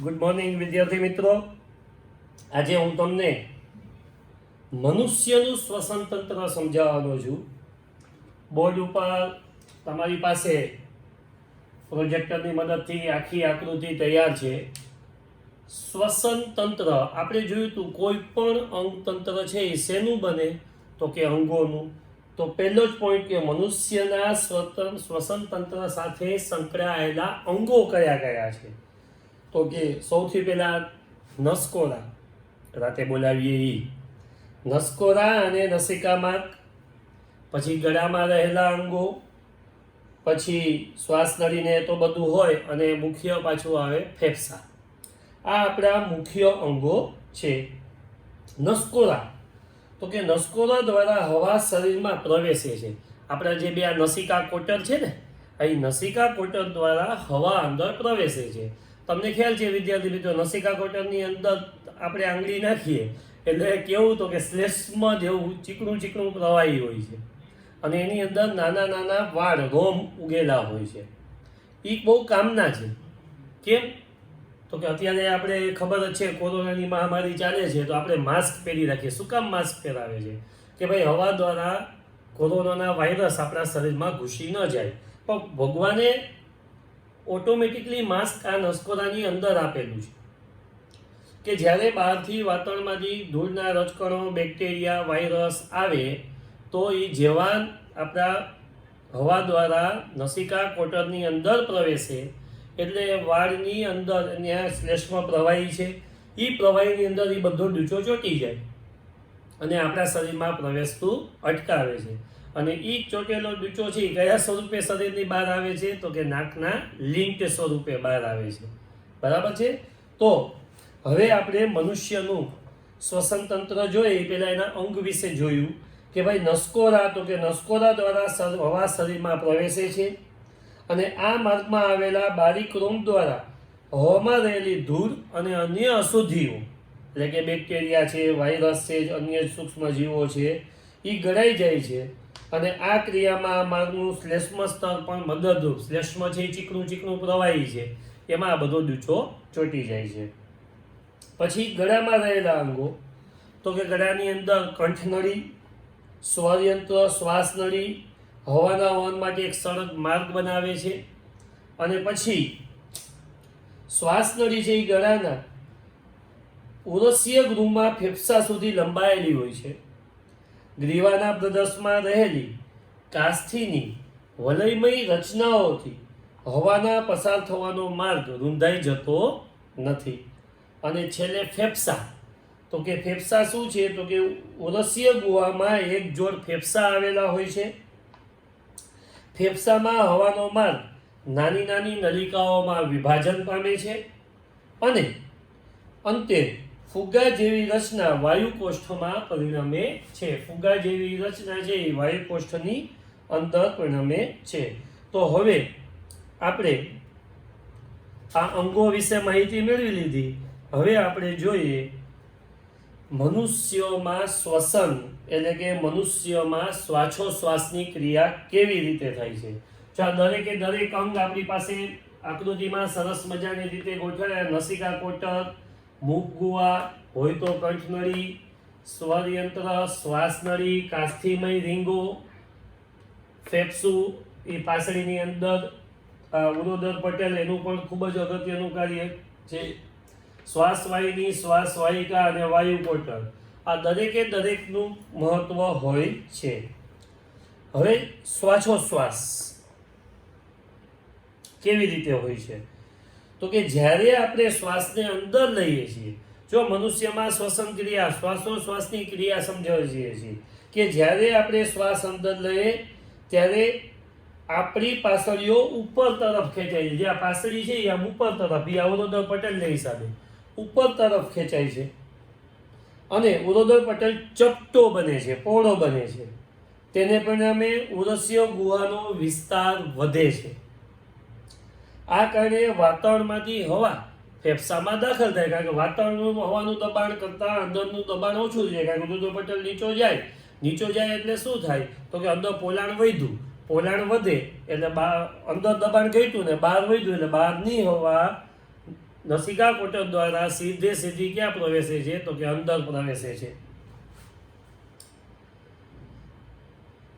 Good morning વિદ્યાર્થી મિત્રો. આજે હું તમને મનુષ્યનું શ્વસન તંત્ર સમજાવવાનો છું. બોર્ડ ઉપર તમારી પાસે પ્રોજેક્ટરની મદદથી આખી આકૃતિ તૈયાર છે. શ્વસન તંત્ર આપણે જોયું હતું, કોઈ પણ અંગ તંત્ર છે એ શેનું બને તો કે અંગોનું. તો પહેલો જ પોઈન્ટ કે મનુષ્યના શ્વસન તંત્ર સાથે સંકળાયેલા અંગો કયા કયા છે. તો કે સૌથી પહેલા નસકોરા, રાતે બોલાવીએ એ નસકોરા અને નસિકા માર્ગ, પછી ગળામાં રહેલા અંગો, પછી શ્વાસ નળીને તો બધું હોય, અને મુખ્ય પાછું આવે ફેફસા. આ આપણા મુખ્ય અંગો છે. નસકોરા તો કે નસકોરા દ્વારા હવા શરીરમાં પ્રવેશે છે. આપણા જે બે આ નસિકા કોટર છે ને, આ નસિકા કોટર દ્વારા હવા અંદર પ્રવેશે છે. તમને ખ્યાલ છે વિદ્યાર્થી મિત્રો, નસિકા કોટરની અંદર આપણે આંગળી નાખીએ એટલે કેવું તો કે શ્લેષ્મ જેવું ચીકણું ચીકણું પ્રવાહી હોય છે, અને એની અંદર નાના નાના વાળ રોમ ઉગેલા હોય છે. એ બહુ કામના છે. કેમ તો કે અત્યારે આપણે ખબર જ છે, કોરોનાની મહામારી ચાલે છે તો આપણે માસ્ક પહેરી રાખીએ. શું કામ માસ્ક પહેરાવે છે? કે ભાઈ હવા દ્વારા કોરોનાના વાયરસ આપણા શરીરમાં ઘૂસી ન જાય. પણ ભગવાને ઓટોમેટિકલી માસ્ક આ નસકોરાની અંદર આપેલું છે કે જ્યારે બહારથી વાતાવરણમાંથી ધૂળના રજકણો, બેક્ટેરિયા, વાયરસ આવે તો એ જેવા આપણા હવા દ્વારા નસિકા કોટરની અંદર પ્રવેશે એટલે વાળની અંદર ત્યાં શ્લેષ્મ પ્રવાહી છે, એ પ્રવાહીની અંદર એ બધો ડૂચો ચોંટી જાય અને આપણા શરીરમાં પ્રવેશતું અટકાવે છે. અને એ ચોટેલો ડૂચો છે એ કયા સ્વરૂપે શરીરની બહાર આવે છે તો કે નાકના લિંક સ્વરૂપે બહાર આવે છે. બરાબર છે. તો હવે આપણે મનુષ્યનું શ્વસન તંત્ર જોઈએ પહેલાં એના અંગ વિશે જોયું કે ભાઈ નસકોરા, તો કે નસકોરા દ્વારા હવા શરીરમાં પ્રવેશે છે, અને આ માર્ગમાં આવેલા બારીક રોમ દ્વારા હવામાં રહેલી ધૂળ અને અન્ય અશુદ્ધિઓ, એટલે કે બેક્ટેરિયા છે, વાયરસ છે, અન્ય સૂક્ષ્મ જીવો છે, એ ગળાઈ જાય છે. અને આ ક્રિયામાં આ માર્ગનું શ્લેષ્મ સ્તર પણ મદદરૂપ. શ્લેષ્મ છે એ ચીકણું ચીકણું પ્રવાહી છે, એમાં આ બધો ડૂચો ચોંટી જાય છે. પછી ગળામાં રહેલા અંગો, તો કે ગળાની અંદર કંઠનળી, સ્વરયંત્ર, શ્વાસ નળી હવાના વહન માટે એક સળગ માર્ગ બનાવે છે. અને પછી શ્વાસ નળી છે એ ગળાના ઉરસ્ય ગૃહમાં ફેફસા સુધી લંબાયેલી હોય છે. ગ્રીવાના પ્રદેશમાં રહેલી કાસ્થીની વલયમય રચનાઓથી હવાના પસાર થવાનો માર્ગ રૂંધાઈ જતો નથી. અને છેલ્લે ફેફસા, તો કે ફેફસા શું છે તો કે ઉરસ્ય ગુહામાં એક જોડ ફેફસા આવેલા હોય છે. ફેફસામાં હવાનો માર્ગ નાની નાની નલિકાઓમાં વિભાજન પામે છે, અને અંતે ફુગ્ગા જેવી રચના વાયુકોષ્ઠમાં પરિણમે છે. ફુગ્ગા જેવી રચના છે એ વાયુકોષ્ઠની અંદર પરિણમે છે. તો હવે આપણે આ અંગો વિશે માહિતી મેળવી લીધી. હવે આપણે જોઈએ મનુષ્યોમાં શ્વસન, એટલે કે મનુષ્યમાં શ્વાસોશ્વાસની ક્રિયા કેવી રીતે થાય છે. જો આ દરેકે દરેક અંગ આપણી પાસે આકૃતિમાં સરસ મજાની રીતે ગોઠવાયા. નસિકા કોટર, મુખ ગુહા હોય તો કંઠનળી, સ્વરયંત્ર, શ્વાસ નળી, કાસ્થીમય રીંગો, ફેફસું એ પાસળીની અંદર, ઉરોદર પટેલ એનું પણ ખૂબ જ અગત્યનું કાર્ય છે. શ્વાસવાહિની, શ્વાસવાહિકા અને વાયુ કોટર, આ દરેકે દરેકનું મહત્વ હોય છે. હવે શ્વાસોશ્વાસ કેવી રીતે હોય છે તો કે જ્યારે આપણે શ્વાસને અંદર લઈએ છીએ, જો મનુષ્યમાં શ્વસન ક્રિયા, શ્વાસોશ્વાસની ક્રિયા સમજાવીએ છીએ કે જ્યારે આપણે શ્વાસ અંદર લઈએ ત્યારે આપણી પાસળીઓ ઉપર તરફ ખેંચાય છે. જે આ પાસળી છે એ આમ ઉપર તરફ, એ ઉરોદર પટેલના હિસાબે ઉપર તરફ ખેંચાય છે, અને ઉરોદર પટેલ ચપટો બને છે, પહોળો બને છે. તેને પરિણામે ઉરસ્ય ગુહાનો વિસ્તાર વધે છે. આ કારણે વાતાવરણમાંથી હવા ફેફસામાં દાખલ થાય, કારણ કે વાતાવરણનું હવાનું દબાણ કરતાં અંદરનું દબાણ ઓછું છે. કારણ કે ઉરોદર પટેલ નીચો જાય એટલે શું થાય તો કે અંદર પોલાણ વધ્યું, પોલાણ વધે એટલે અંદર દબાણ ઘટ્યું ને બહાર વધ્યું એટલે બહારની હવા નસિકા કોટર દ્વારા સીધી ક્યાં પ્રવેશે છે? તો કે અંદર પ્રવેશે છે.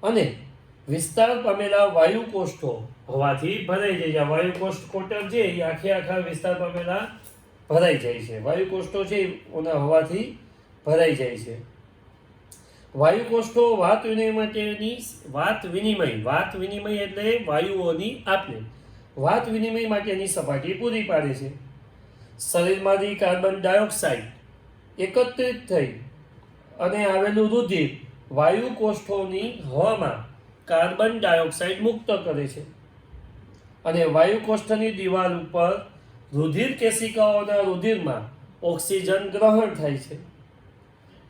અને વિસ્તાર પામેલા વાયુ કોષ્ઠો હવાથી ભરાઈ જાય છે. વાયુ કોષ્ઠ કોટર છે એ આખા વિસ્તાર પામેલા ભરાઈ જાય છે. વાયુ કોષ્ઠો છે એ હવાથી ભરાઈ જાય છે. વાયુ કોષ્ઠો વાત વિનિમય એટલે વાયુઓની આપલે વાત વિનિમય માટેની સપાટી પૂરી પાડે છે. શરીરમાંથી કાર્બન ડાયોક્સાઇડ એકત્રિત થઈ અને આવેલું રુધિર વાયુ કોષ્ઠોની હવામાં કાર્બન ડાયોક્સાઇડ મુક્ત કરે છે અને વાયુ કોષ્ઠની દિવાલ ઉપર રુધિર કેશિકાઓના રુધિરમાં ઓક્સિજન ગ્રહણ થાય છે.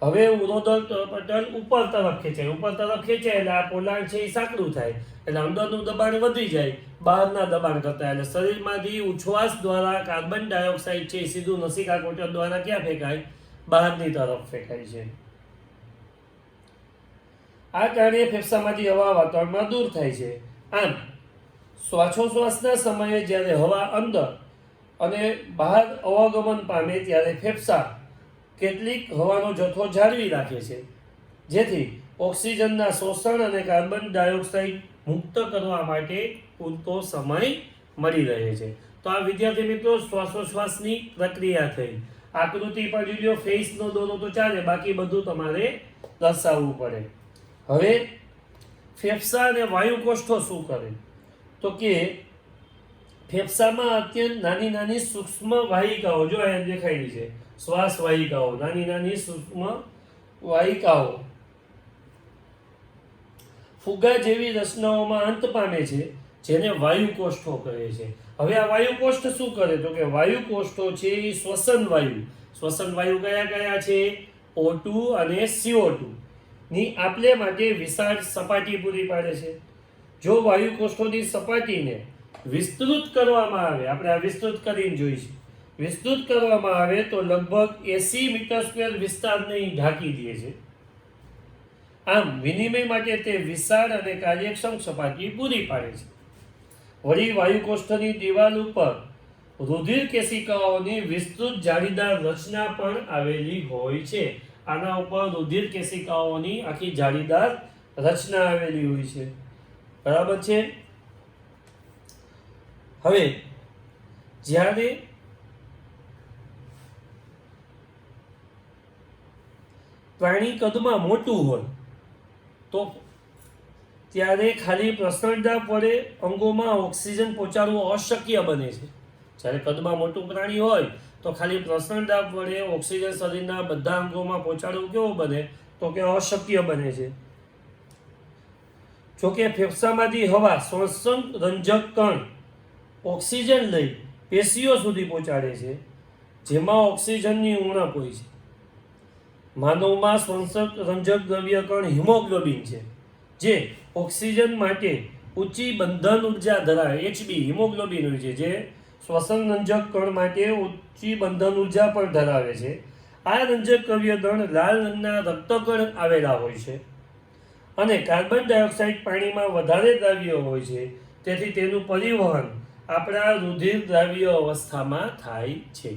હવે ઉરોદર પટલ ઉપર તરફ ખેંચાય એટલે આ પોલાણ છે એ સાંકડું થાય એટલે અંદરનું દબાણ વધી જાય બહારના દબાણ કરતા, એટલે શરીરમાંથી ઉચ્છ્વાસ દ્વારા કાર્બન ડાયોક્સાઇડ છે સીધું નસિકા કોટર દ્વારા ક્યાં ફેંકાય? બહારની તરફ ફેંકાય છે. આ કારણે ફેફસામાંથી હવા વાતાવરણમાં દૂર થાય છે. આમ શ્વાસોશ્વાસના સમયે જ્યારે હવા અંદર અને બહાર અવગમન પામે ત્યારે ફેફસા કેટલીક હવાનો જથ્થો જાળવી રાખે છે, જેથી ઓક્સિજનના શોષણ અને કાર્બન ડાયોક્સાઇડ મુક્ત કરવા માટે પૂરતો સમય મળી રહે છે. તો આ વિદ્યાર્થી મિત્રો શ્વાસોશ્વાસની પ્રક્રિયા થઈ. આકૃતિ પર જોજો, ફેસનો દોરો તો ચાલે, બાકી બધું તમારે દર્શાવવું પડે. હવે ફેફસા અને વાયુ કોષ્ઠો શું કરે? તો કે ફેફસામાં અત્યંત નાની સૂક્ષ્મ વાહિકાઓ, જો અહીંયા દેખાયેલી છે, શ્વાસ વાહિકાઓ, નાની સૂક્ષ્મ વાહિકાઓ ફુગા જેવી રચનાઓમાં અંત પામે છે, જેને વાયુ કોષ્ઠો કહે છે. હવે આ વાયુ કોષ્ઠ શું કરે? તો કે વાયુ કોષ્ઠો છે એ શ્વસન વાયુ કયા છે? O2 અને CO2 ની આપલે માટે વિશાળ સપાટી પૂરી પાડે છે. જો વાયુ કોષ્ઠોની સપાટીને વિસ્તૃત કરવામાં આવે, આપણે આ વિસ્તૃત કરીને જોઈશું, વિસ્તૃત કરવામાં આવે તો લગભગ 80 મીટર સ્ક્વેર વિસ્તારને ઢાંકી દે છે. આમ વિનિમય માટે તે વિશાળ અને કાર્યક્ષમ સપાટી પૂરી પાડે છે. વળી વાયુ કોષ્ઠની દિવાલ ઉપર રુધિર કેશિકાઓની વિસ્તૃત જાળીદાર રચના પણ આવેલી હોય છે. આના ઉપર રુધિર કેશિકાઓની આખી જાળીદાર રચના આવેલી હોય છે. બરાબર છે. હવે જ્યારે પ્રાણી કદમાં મોટું હોય તો ત્યારે ખાલી પ્રસરણતા વડે અંગોમાં ઓક્સિજન પહોંચાડવું અશક્ય બને છે. જ્યારે કદમાં મોટું પ્રાણી હોય તો ખાલી પ્રસરણતા વડે ઓક્સિજન શરીરના બધા અંગોમાં પહોંચાડવું કેવું બને? તો કે અશક્ય બને છે. જોકે ફેફસામાંથી હવા શ્વસન રંજક કણ ઓક્સિજન લઈ પેશીઓ સુધી પહોંચાડે છે, જેમાં ઓક્સિજનની ઉણપ હોય છે. માનવમાં શ્વસન રંજક દ્રવ્ય કણ હિમોગ્લોબિન છે, જે ઓક્સિજન માટે ઊંચી બંધન ઉર્જા ધરાવે. HB હિમોગ્લોબિન હોય છે, જે શ્વસન રંજક કણ માટે ઊંચી બંધન ઉર્જા પણ ધરાવે છે. આ રંજક દ્રવ્યકણ લાલ રંગના રક્તકણ આવેલા હોય છે અને કાર્બન ડાયોક્સાઇડ પાણીમાં વધારે દ્રાવ્ય હોય છે, તેથી તેનું પરિવહન આપણા રુધિર દ્રાવ્ય અવસ્થામાં થાય છે.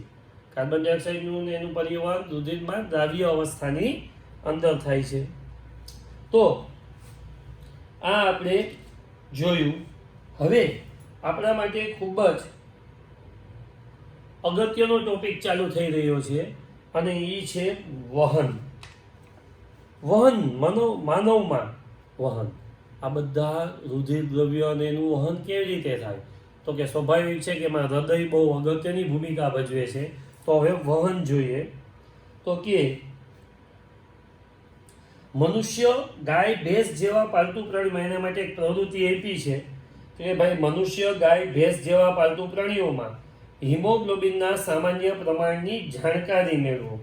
કાર્બન ડાયોક્સાઇડનું એનું પરિવહન રુધિરમાં દ્રાવ્ય અવસ્થાની અંદર થાય છે. તો આ આપણે જોયું. હવે આપણા માટે ખૂબ જ અગત્યનો ટોપિક ચાલુ થઈ રહ્યો છે અને એ છે વહન. માનવમાં વહન, આ બધા રુધિર દ્રવ્ય અને એનું વહન કેવી રીતે થાય? તો કે સ્વાભાવિક છે કે એમાં હૃદય બહુ અગત્યની ભૂમિકા ભજવે છે. તો હવે વહન જોઈએ. તો કે મનુષ્ય, ગાય, ભેંસ જેવા પાલતુ પ્રાણીમાં એના માટે એક પ્રવૃત્તિ આપી છે કે ભાઈ મનુષ્ય, ગાય, ભેંસ જેવા પાલતુ પ્રાણીઓમાં હિમોગ્લોબિનના સામાન્ય પ્રમાણની જાણકારી મેળવો.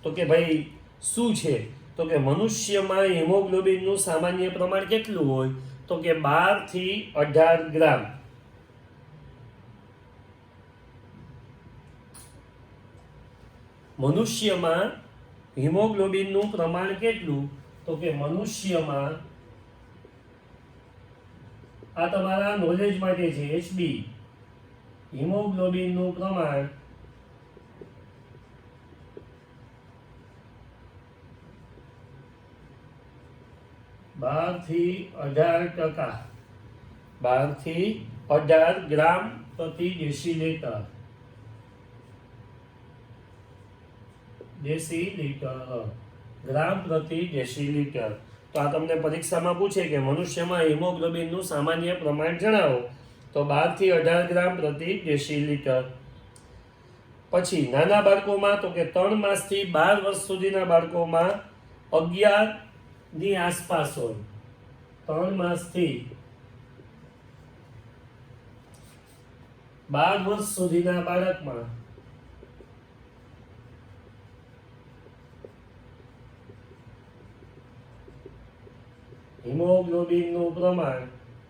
તો કે ભાઈ શું છે? તો કે મનુષ્યમાં હિમોગ્લોબિનનું સામાન્ય પ્રમાણ કેટલું હોય? તો કે 12 થી 18 ગ્રામ. મનુષ્યમાં હિમોગ્લોબિનનું પ્રમાણ કેટલું? તો કે મનુષ્યમાં, આ તમારા નોલેજ માટે છે, HB હિમોગ્લોબિનનું પ્રમાણ 12 થી 18%, 12 થી 18 ગ્રામ પ્રતિ ડેસીલીટર, ગ્રામ પ્રતિ ડેસીલીટર. તો આ તમને પરીક્ષામાં પૂછે કે મનુષ્યમાં હિમોગ્લોબિનનું સામાન્ય પ્રમાણ જણાવો, તો 12 થી 18 ગ્રામ પ્રતિ ડેસીલીટર. પછી નાના બાળકોમાં, તો કે 3 માસથી 12 વર્ષ સુધીના બાળકોમાં 11 ની આસપાસ હોય. 3 માસથી 12 વર્ષ સુધીના બાળકમાં હિમોગ્લોબિનનું પ્રમાણ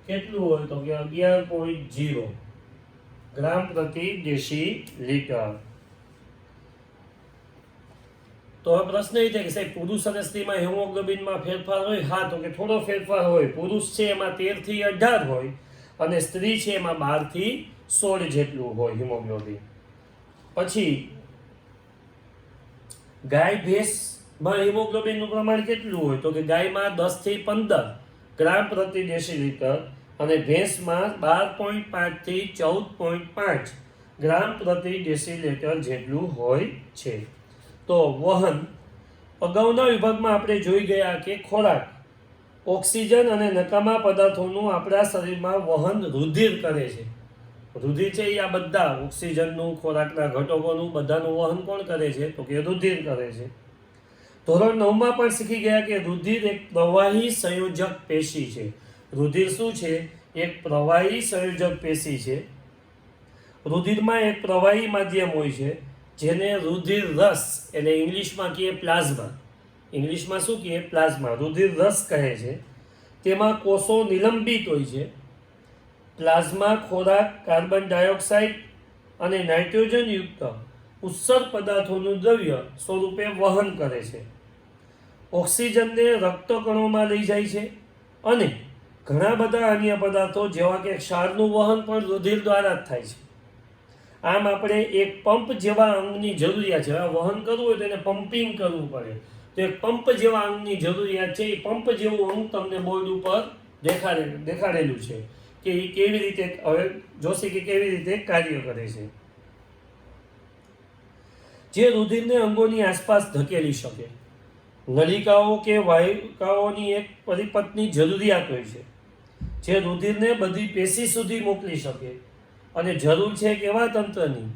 કેટલું હોય, તો કે 11.0 ગ્રામ પ્રતિ ડેસીલીટર. તો આ પ્રશ્ન એ છે કે સાહેબ પુરુષ અને સ્ત્રીમાં હિમોગ્લોબિનમાં ફેરફાર હોય? હા, તો કે થોડો ફેરફાર હોય. પુરુષ છે એમાં 13 થી 18 હોય અને સ્ત્રી છે એમાં 12 થી 16 જેટલું હોય હિમોગ્લોબિન. પછી ગાય ભેંસમાં હિમોગ્લોબિનનું પ્રમાણ કેટલું હોય, તો કે ગાયમાં 10 થી 15 ગ્રામ પ્રતિ ડેસીલીટર અને ભેંસમાં 12.5 થી 14.5 ગ્રામ પ્રતિ ડેસીલીટર જેટલું હોય છે. તો વહન, અગાઉના વિભાગમાં આપણે જોઈ ગયા કે ખોરાક, ઓક્સિજન અને નકામા પદાર્થોનું આપણા શરીરમાં વહન રુધિર કરે છે. રુધિર છે એ આ બધા ઓક્સિજનનું, ખોરાકના ઘટકોનું બધાનું વહન કોણ કરે છે, તો કે રુધિર કરે છે. ધોરણ 9માં પણ શીખી ગયા કે રુધિર એક પ્રવાહી સંયોજક પેશી છે. રુધિર શું છે? એક પ્રવાહી સંયોજક પેશી છે. રુધિરમાં એક પ્રવાહી માધ્યમ હોય છે જેને રુધિર રસ, એટલે ઇંગ્લિશમાં કહીએ પ્લાઝમા, ઇંગ્લિશમાં શું કહીએ? પ્લાઝમા. રુધિર રસ કહે છે. તેમાં કોષો નિલંબિત હોય છે. પ્લાઝમા ખોરાક, કાર્બન ડાયોક્સાઇડ અને નાઇટ્રોજનયુક્ત ઉત્સર્ગ પદાર્થોનું દ્રવ્ય સ્વરૂપે વહન કરે છે. ઓક્સિજનને રક્તકણોમાં લઈ જાય છે અને ઘણા બધા અન્ય પદાર્થો જેવા કે ક્ષારનું વહન પણ રુધિર દ્વારા જ થાય છે. આમ આપણે એક પંપ જેવા અંગની જરૂરિયાત છે. વહન કરવું હોય તો એને પમ્પિંગ કરવું પડે. તો એક પંપ જેવા અંગની જરૂરિયાત છે. એ પંપ જેવું અંગ તમને બોર્ડ ઉપર દેખાડેલું છે કે એ કેવી રીતે, હવે જોશે કે કેવી રીતે કાર્ય કરે છે. જે રુધિરને અંગોની આસપાસ ધકેલી શકે. નલિકાઓ કે વાહિકાઓની એક પરિપથની જરૂરિયાત હોય છે જે રુધિરને બધી પેશી સુધી મોકલી શકે, અને જરૂર છે એક એવા તંત્રની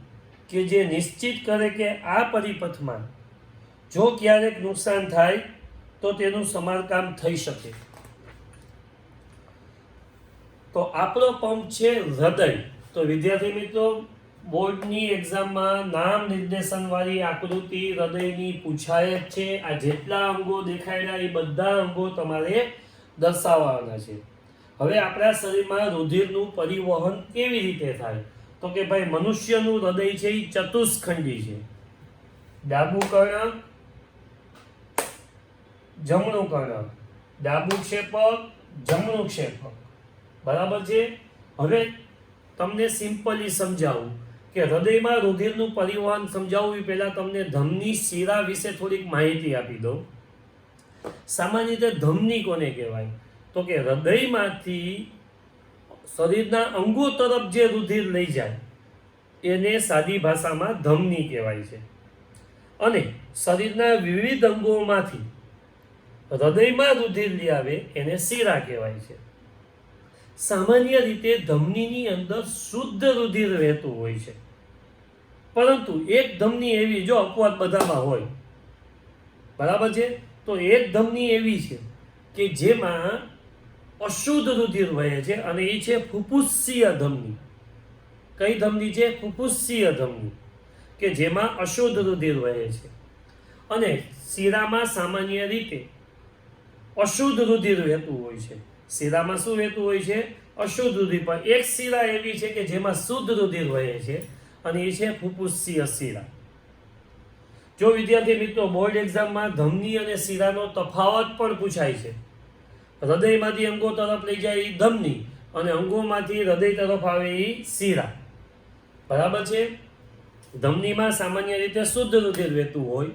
કે જે નિશ્ચિત કરે કે આ પરિપથમાં જો ક્યારેક નુકસાન થાય તો તેનું સમારકામ થઈ શકે. તો આપણો પંપ છે હૃદય. તો વિદ્યાર્થી મિત્રો, બોર્ડની એક્ઝામમાં નામ નિર્દેશનવાળી આકૃતિ હૃદયની પૂછાય જ છે. આ જેટલા અંગો દેખાયેલા એ બધા અંગો તમારે દર્શાવવાના છે. હવે આપણા શરીરમાં રુધિરનું પરિવહન કેવી રીતે થાય, તો કે ભાઈ મનુષ્યનું હૃદય છે એ ચતુષ્ખંડી છે. ડાબું કર્ણક, જમણું કર્ણક, ડાબું ક્ષેપક, જમણું ક્ષેપક, બરાબર છે. હવે તમને સિમ્પલી સમજાવું કે હૃદયમાં રુધિરનું પરિવહન સમજાવવું એ પહેલાં તમને ધમની શિરા વિશે થોડીક માહિતી આપી દઉં. સામાન્ય રીતે ધમની કોને કહેવાય, તો કે હૃદયમાંથી શરીરના અંગો તરફ જે રુધિર લઈ જાય એને સાદી ભાષામાં ધમની કહેવાય છે. અને શરીરના વિવિધ અંગોમાંથી હૃદયમાં રુધિર લઈ આવે એને શિરા કહેવાય છે. સામાન્ય રીતે ધમનીની અંદર શુદ્ધ રુધિર વહેતું હોય છે, પરંતુ એક ધમની એવી, જો અપવાદ બધામાં હોય, બરાબર છે, તો એક ધમની એવી છે કે જેમાં અશુદ્ધ રુધિર વહે છે અને એ છે ફુફુસ્સીય ધમની. કઈ ધમની છે? ફુફુસ્સીય ધમની, કે જેમાં અશુદ્ધ રુધિર વહે છે. અને શિરામાં સામાન્ય રીતે અશુદ્ધ રુધિર વહેતું હોય છે. શિરામાં શું વહેતું હોય છે? અશુદ્ધ રુધિર. પણ એક શિરા એવી છે કે જેમાં શુદ્ધ રુધિર વહે છે અને એ છે ફુફુસ્સીય શિરા. જો વિદ્યાર્થી મિત્રો, બોર્ડ એક્ઝામમાં ધમની અને શિરાનો તફાવત પણ પૂછાય છે. હૃદયમાંથી અંગો તરફ લઈ જાય એ ધમની અને અંગોમાંથી હૃદય તરફ આવે એ શિરા, બરાબર છે. ધમનીમાં સામાન્ય રીતે શુદ્ધ રુધિર વહેતું હોય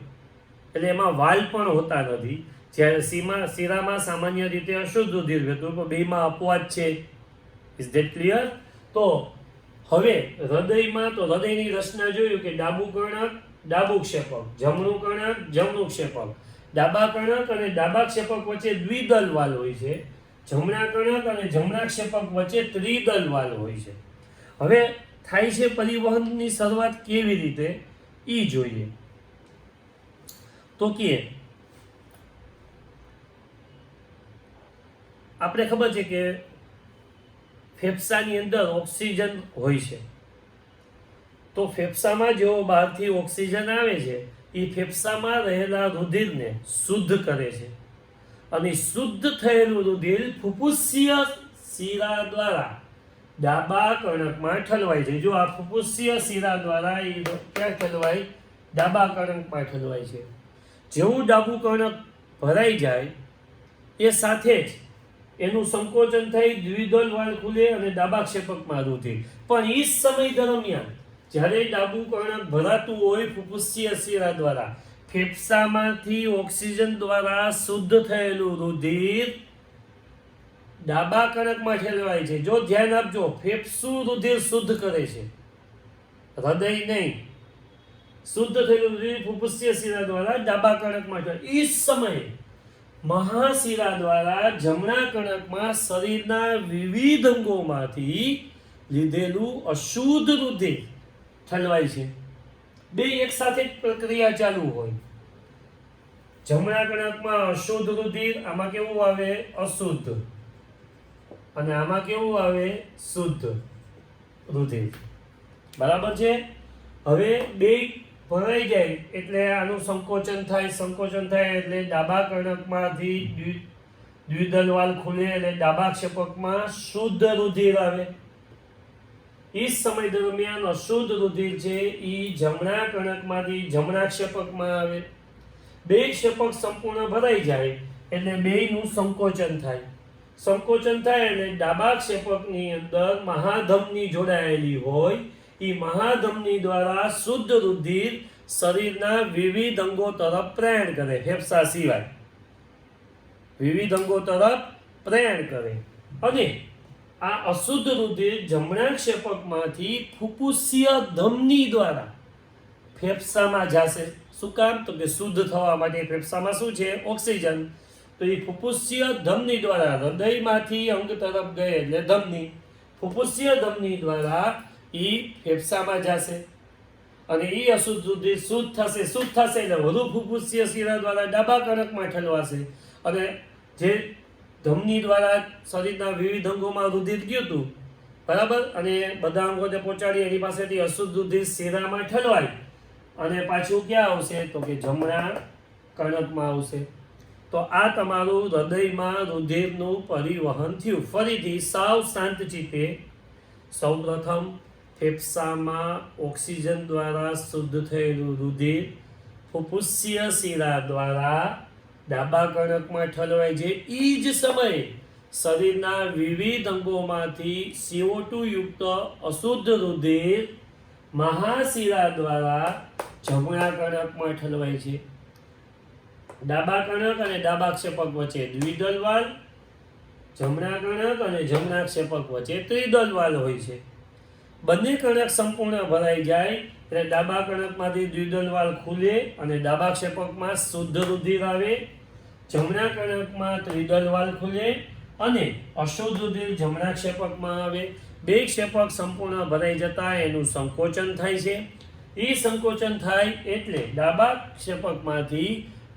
એટલે એમાં વાલ પણ હોતા નથી. જ્યારે શિરામાં સામાન્ય રીતે અશુદ્ધ રુધિર વહેતું, પણ બેમાં અપવાદ છે. Is that clear? તો હવે હૃદયમાં તો હૃદયની રચના જોયું કે ડાબું કર્ણક, ડાબું ક્ષેપક, જમણું કર્ણક, જમણું ક્ષેપક, ડાબા કર્ણક અને ડાબા ક્ષેપક વચ્ચે દ્વિદલ વાલ હોય છે. જમણા કર્ણક અને જમણા ક્ષેપક વચ્ચે ત્રિદલ વાલ હોય છે. હવે થાય છે પરિવહનની શરૂઆત કેવી રીતે ઈ જોઈએ. તો કે આપણે ખબર છે કે ફેફસાની અંદર ઓક્સિજન હોય છે. તો ફેફસામાં જેવો બહારથી ઓક્સિજન આવે છે એ ફેફસામાં રહેલા રુધિરને શુદ્ધ કરે છે, અને શુદ્ધ થયેલું રુધિર ફુફુસ્સીય શિરા દ્વારા ડાબા કર્ણકમાં ઠલવાય છે. જો આ ફુફુસ્સીય શિરા દ્વારા એ ક્યાં ઠલવાય? ડાબા કર્ણકમાં ઠલવાય છે. જેવું ડાબું કર્ણક ભરાઈ જાય એ સાથે જ એનું સંકોચન થઈ દ્વિદલ વાલ ખુલે અને ડાબા ક્ષેપકમાં રુધિર. પણ એ સમય દરમિયાન જ્યારે ડાબું કર્ણક ભરાતું હોય ફુફુસ્સીય શિરા દ્વારા, ફેફસામાંથી ઓક્સિજન દ્વારા શુદ્ધ થયેલું રુધિર ડાબા કર્ણકમાં ઠેલવાય છે. જો ધ્યાન આપજો, ફેફસું રુધિર શુદ્ધ કરે છે, હૃદય નહીં. શુદ્ધ થયેલું રુધિર ફુફુસ્સીય શિરા દ્વારા ડાબા કર્ણકમાં ઠેલવાય. એ સમયે મહાશિરા દ્વારા જમણા કર્ણકમાં શરીરના વિવિધ અંગોમાંથી લીધેલું અશુદ્ધ રુધિર ઠલવાય છે. બે એક સાથે પ્રક્રિયા ચાલુ હોય. જમણા કર્ણકમાં અશુદ્ધ રુધિર, આમાં કેવું આવે? અશુદ્ધ. અને આમાં કેવું આવે? શુદ્ધ રુધિર. બરાબર છે? હવે બે ભરાઈ જાય એટલે આનું સંકોચન થાય. સંકોચન થાય એટલે ડાબા કર્ણકમાંથી દ્વિદલ વાલ ખુલે એટલે ડાબા ક્ષેપકમાં શુદ્ધ રુધિર આવે. એ સમય દરમિયાન અશુદ્ધ રુધિર છે એ જમણા કર્ણકમાંથી જમણા ક્ષેપકમાં આવે. બે ક્ષેપક સંપૂર્ણ ભરાઈ જાય એટલે બેયનું સંકોચન થાય. સંકોચન થાય એટલે ડાબા ક્ષેપકની અંદર મહાધમની જોડાયેલી હોય, એ મહાધમની દ્વારા શુદ્ધ રુધિર શરીરના વિવિધ અંગો તરફ પ્રયાણ કરે. ફેફસા સિવાય વિવિધ અંગો તરફ પ્રયાણ કરે. અને આ અશુદ્ધ રુધિર જમણા ક્ષેપકમાંથી ફુફુસ્સીય ધમની દ્વારા ફેફસામાં જશે. શું કામ? તો કે શુદ્ધ થવા માટે. ફેફસામાં શું છે? ઓક્સિજન. તો એ ફુફુસ્સીય ધમની દ્વારા હૃદયમાંથી અંગ તરફ ગઈ એટલે ધમની, ફુફુસ્સીય ધમની દ્વારા એ ફેફસામાં જશે અને એ અશુદ્ધ રુધિર શુદ્ધ થશે. શુદ્ધ થશે એટલે વધુ ફુફુસ્સીય શિરા દ્વારા ડાબા કર્ણકમાં ઠલવાશે, અને જે ધમની દ્વારા શરીરના વિવિધ અંગોમાં રુધિર ગયું હતું, બરાબર, અને બધા અંગોને પહોંચાડી એની પાસેથી અશુદ્ધ રુધિર શિરામાં ઠલવાય અને પાછું ક્યાં આવશે? તો કે જમણા કર્ણકમાં આવશે. તો આ તમારું હૃદયમાં રુધિરનું પરિવહન થયું. ફરીથી સાવ શાંત ચિત્તે સૌપ્રથમ ફેફસામાં ઓક્સિજન દ્વારા શુદ્ધ થયેલું રુધિર ફુફુસ્સીય શિરા દ્વારા ડાબા કર્ણકમાં ઠલવાય છે. એ જ સમયે શરીરના વિવિધ અંગોમાંથી CO2 યુક્ત અશુદ્ધ રુધિર મહાશિરા દ્વારા જમણા કર્ણકમાં ઠલવાય છે. ડાબા કર્ણક અને ડાબા ક્ષેપક વચ્ચે દ્વિદલ વાલ, જમણા કર્ણક અને જમણા ક્ષેપક વચ્ચે ત્રિદલ વાલ હોય છે. બંને કર્ણક સંપૂર્ણ ભરાઈ જાય એટલે ડાબા કર્ણકમાંથી દ્વિદલ વાલ ખુલે અને ડાબા ક્ષેપકમાં શુદ્ધ રુધિર આવે. જમણા કર્ણકમાં ત્રિદલ વાલ ખુલે અને અશુદ્ધ રુધિર જમણા ક્ષેપકમાં આવે. બે ક્ષેપક સંપૂર્ણ ભરાઈ જતા એનું સંકોચન થાય છે. એ સંકોચન થાય એટલે ડાબા ક્ષેપકમાંથી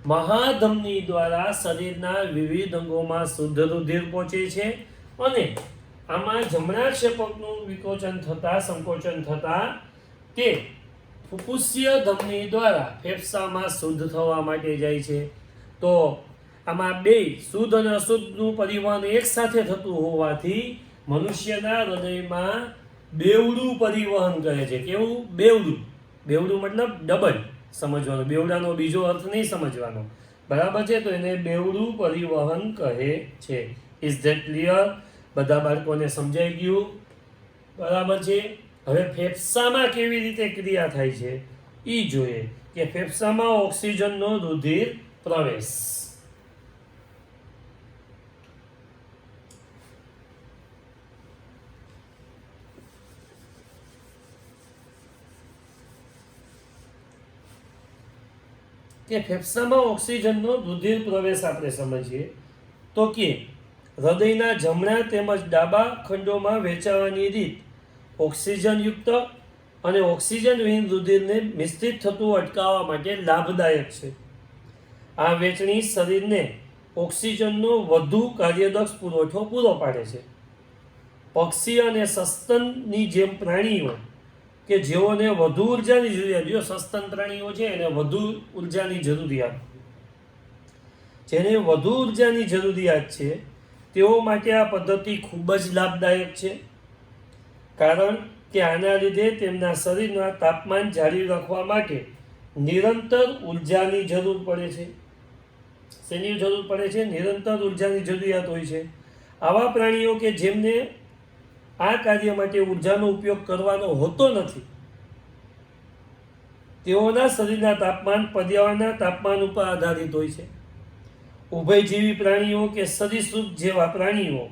મહાધમની દ્વારા શરીરના વિવિધ અંગોમાં શુદ્ધ રુધિર પહોંચે છે, અને આમાં જમણા ક્ષેપકનું વિકોચન થતા, સંકોચન થતા તે ફુફુસ્સીય ધમની દ્વારા ફેફસામાં શુદ્ધ થવા માટે જાય છે. તો આમાં બે શુદ્ધ અને અશુદ્ધનું પરિવહન એક સાથે થતું હોવાથી મનુષ્યના હૃદયમાં બેવડું પરિવહન કરે છે. કેવું? બેવડું. બેવડું મતલબ ડબલ સમજવાનું. બેવડાનો બીજો અર્થ નહીં સમજવાનો. બરાબર છે? તો એને બેવડું પરિવહન કહે છે. Is that clear? બધા બાળકોને સમજાઈ ગયું? બરાબર છે? હવે ફેફસામાં કેવી રીતે ક્રિયા થાય છે એ જોઈએ કે ફેફસામાં ઓક્સિજનનો રુધિર પ્રવેશ. કે ફેફસામાં ઓક્સિજનનો રુધિર પ્રવેશ આપણે સમજીએ તો કે હૃદયના જમણા તેમજ ડાબા ખંડોમાં વહેંચાવાની રીત ઓક્સિજનયુક્ત અને ઓક્સિજન વિહીન રુધિરને મિશ્રિત થતું અટકાવવા માટે લાભદાયક છે. આ વહેંચણી શરીરને ઓક્સિજનનો વધુ કાર્યદક્ષ પુરવઠો પૂરો પાડે છે. પક્ષી અને સસ્તનની જેમ પ્રાણીઓ કે જેઓને વધુ ઉર્જાની જરૂરિયાત, જો સસ્તન પ્રાણીઓ છે એને વધુ ઉર્જાની જરૂરિયાત, જેને વધુ ઉર્જાની જરૂરિયાત છે તેઓ માટે આ પદ્ધતિ ખૂબ જ લાભદાયક છે. કારણ કે આના લીધે તેમના શરીરના તાપમાન જાળવી રાખવા માટે નિરંતર ઉર્જાની જરૂર પડે છે. શેની જરૂર પડે છે? નિરંતર ઉર્જાની જરૂરિયાત હોય છે. આવા પ્રાણીઓ કે જેમને આ કાર્ય માટે ઉર્જાનો ઉપયોગ કરવાનો હોતો નથી, તેઓના શરીરના તાપમાન પર્યાવરણના તાપમાન ઉપર આધારિત હોય છે. ઉભયજીવી પ્રાણીઓ કે સરીસૃપ જેવા પ્રાણીઓ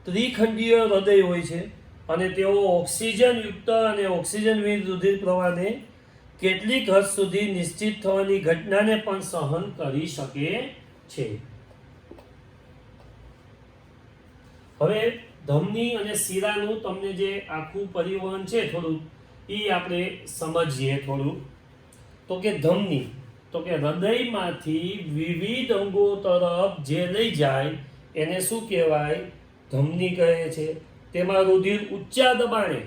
ત્રિખંડીય હૃદય હોય છે અને તેઓ ઓક્સિજનયુક્ત અને ઓક્સિજન વિહીન રુધિર પ્રવાહને કેટલીક હદ સુધી નિશ્ચિત થવાની ઘટનાને પણ સહન કરી શકે છે. હવે ધમની અને શિરાનું તમને જે આખું પરિવહન છે થોડું એ આપણે સમજીએ થોડું. તો કે ધમની, તો કે હૃદયમાંથી વિવિધ અંગો તરફ જે લઈ જાય એને શું કહેવાય? ધમની કહે છે. તેમાં રુધિર ઊંચા દબાણે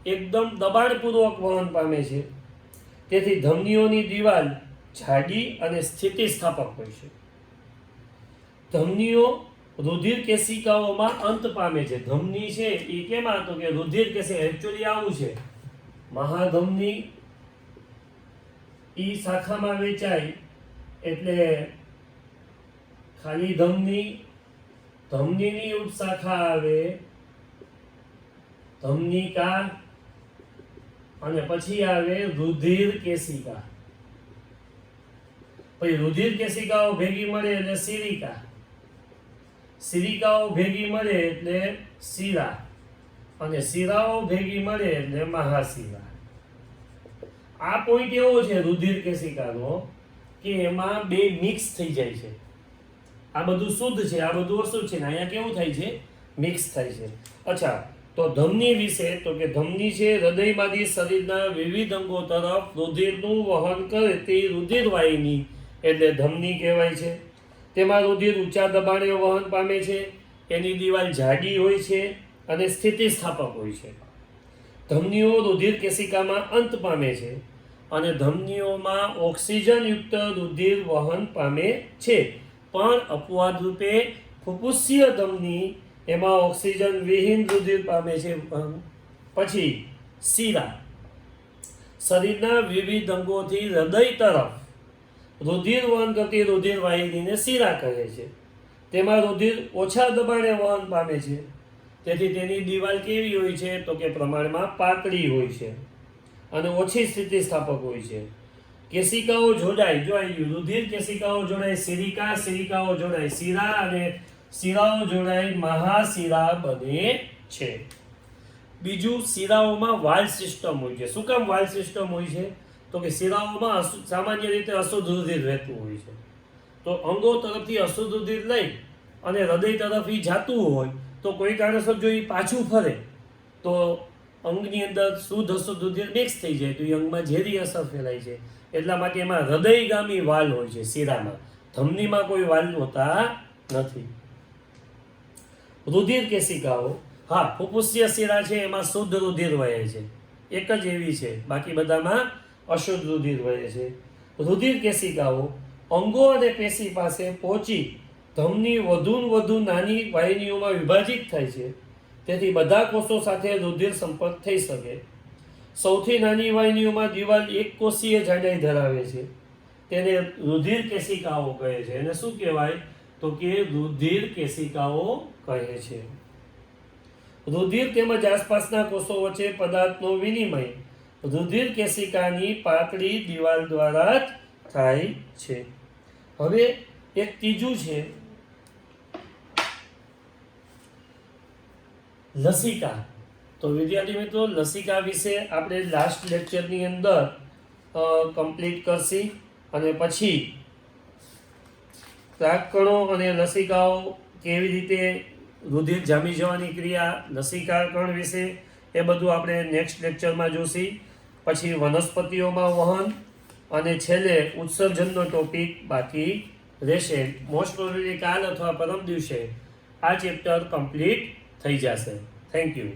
એકદમ દબાણપૂર્વક વહન પામે છે. તેથી ધમનીઓની દિવાલ જાડી અને સ્થિતિસ્થાપક હોય છે. ધમનીઓ રુધિર કેશિકાઓમાં અંત પામે છે. ધમની છે એ કેમાં? તો કે રુધિર કેશિકા, એકચ્યુઅલી આવું છે, મહાધમની ઈ શાખામાં વેચાય એટલે ખાલી ધમની, ધમનીની ઉપશાખા આવે ધમનિકા અને પછી આવે રુધિર કેશિકા. પછી રુધિર કેશિકાઓ ભેગી મળે એટલે શિરિકા, શિરિકાઓ ભેગી મળે એટલે શિરા અને શિરાઓ ભેગી મળે એટલે મહાશિરા. આ પોઈન્ટ એવો છે રુધિર કેશિકાનો કે એમાં બે મિક્સ થઈ જાય છે. આ બધું શુદ્ધ છે, આ બધું અશુદ્ધ છે ને અહીંયા કેવું થાય છે? મિક્સ થાય છે. અચ્છા, તો ધમની વિશે, તો કે ધમની છે હૃદયમાંથી શરીરના વિવિધ અંગો તરફ રુધિરનું વહન કરે તે રુધિર વાહિની એટલે ધમની કહેવાય છે. તેમાં રુધિર ઊંચા દબાણે વહન પામે છે. એની દિવાલ જાડી હોય છે અને સ્થિતિસ્થાપક હોય છે. ધમનીઓ રુધિર કેશિકામાં અંત પામે છે અને ધમનીઓમાં ઓક્સિજનયુક્ત રુધિર વહન પામે છે. પણ અપવાદ રૂપે ફુફુસીય ધમની એમાં ઓક્સિજન વિહીન રુધિર પામે છે. પછી શિરા શરીરના વિવિધ અંગોથી હૃદય તરફ રુધિર વહન કરતી રુધિર વાહિનીને શિરા કહે છે. તેમાં રુધિર ઓછા દબાણે વહન પામે છે. તેથી તેની દિવાલ કેવી હોય છે? તો કે પ્રમાણમાં પાતળી હોય છે અને ઓછી સ્થિતિસ્થાપક હોય છે. કેશિકાઓ જોડાય, જો રુધિર કેશિકાઓ જોડાય શિરિકા, શિરિકાઓ જોડાય શિરા અને શિરાઓ જોડાય મહાશિરા બને છે. બીજું, શિરાઓમાં વાલ્વ સિસ્ટમ હોય છે. શું કામ વાલ્વ સિસ્ટમ હોય છે? તો કે શિરાઓમાં સામાન્ય રીતે અશુદ્ધ રુધિર વહેતું હોય છે. તો અંગો તરફથી અશુદ્ધ રુધિર લઈ અને હૃદય તરફ એ જાતું હોય તો કોઈ કારણસર જો એ પાછું ફરે તો અંગની અંદર શુદ્ધ અશુદ્ધ રુધિર મિક્સ થઈ જાય તો એ અંગમાં ઝેરી અસર ફેલાય છે. એટલા માટે એમાં હૃદયગામી વાલ્વ હોય છે શિરામાં. ધમનીમાં કોઈ વાલ્વ હોતા નથી. રુધિર કેશિકાઓ, હા, ફુફુસીય શિરા છે એમાં શુદ્ધ રુધિર વહે છે, એક જ એવી છે, બાકી બધામાં અશુદ્ધ રુધિર વહે છે. રુધિર કેશિકાઓ અંગો અને પેશી પાસે પહોંચી ધમની વધુ ને વધુ નાની વાહિનીઓમાં વિભાજિત થાય છે. તેથી બધા કોષો સાથે રુધિર સંપર્ક થઈ શકે. સૌથી નાની વાહિનીઓમાં દિવાલ એક કોષીય જાડાઈ ધરાવે છે. તેને રુધિર કેશિકાઓ કહે છે. એને શું કહેવાય? તો કે રુધિર કેશિકાઓ કહે છે. રુધિર તેમજ આસપાસના કોષો વચ્ચે પદાર્થનો વિનિમય રુધિર કેશિકાની પાતળી દિવાલ દ્વારા જ થાય છે. હવે એક ત્રીજું છે લસિકા. તો વિદ્યાર્થી મિત્રો, લસિકા વિશે આપણે લાસ્ટ લેક્ચરની અંદર કમ્પ્લીટ કરશી અને પછી ત્રાકકણો અને લસિકાઓ કેવી રીતે રુધિર જામી જવાની ક્રિયા, લસિકાકરણ વિશે એ બધું આપણે નેક્સ્ટ લેક્ચરમાં જોશી. પછી વનસ્પતિઓમાં વહન અને છેલ્લે ઉત્સર્જનનો ટોપિક બાકી રહેશે. મોસ્ટ પ્રોબેબલી કાલ અથવા પરમ દિવસે આ ચેપ્ટર કમ્પ્લીટ થઈ જશે. Thank you.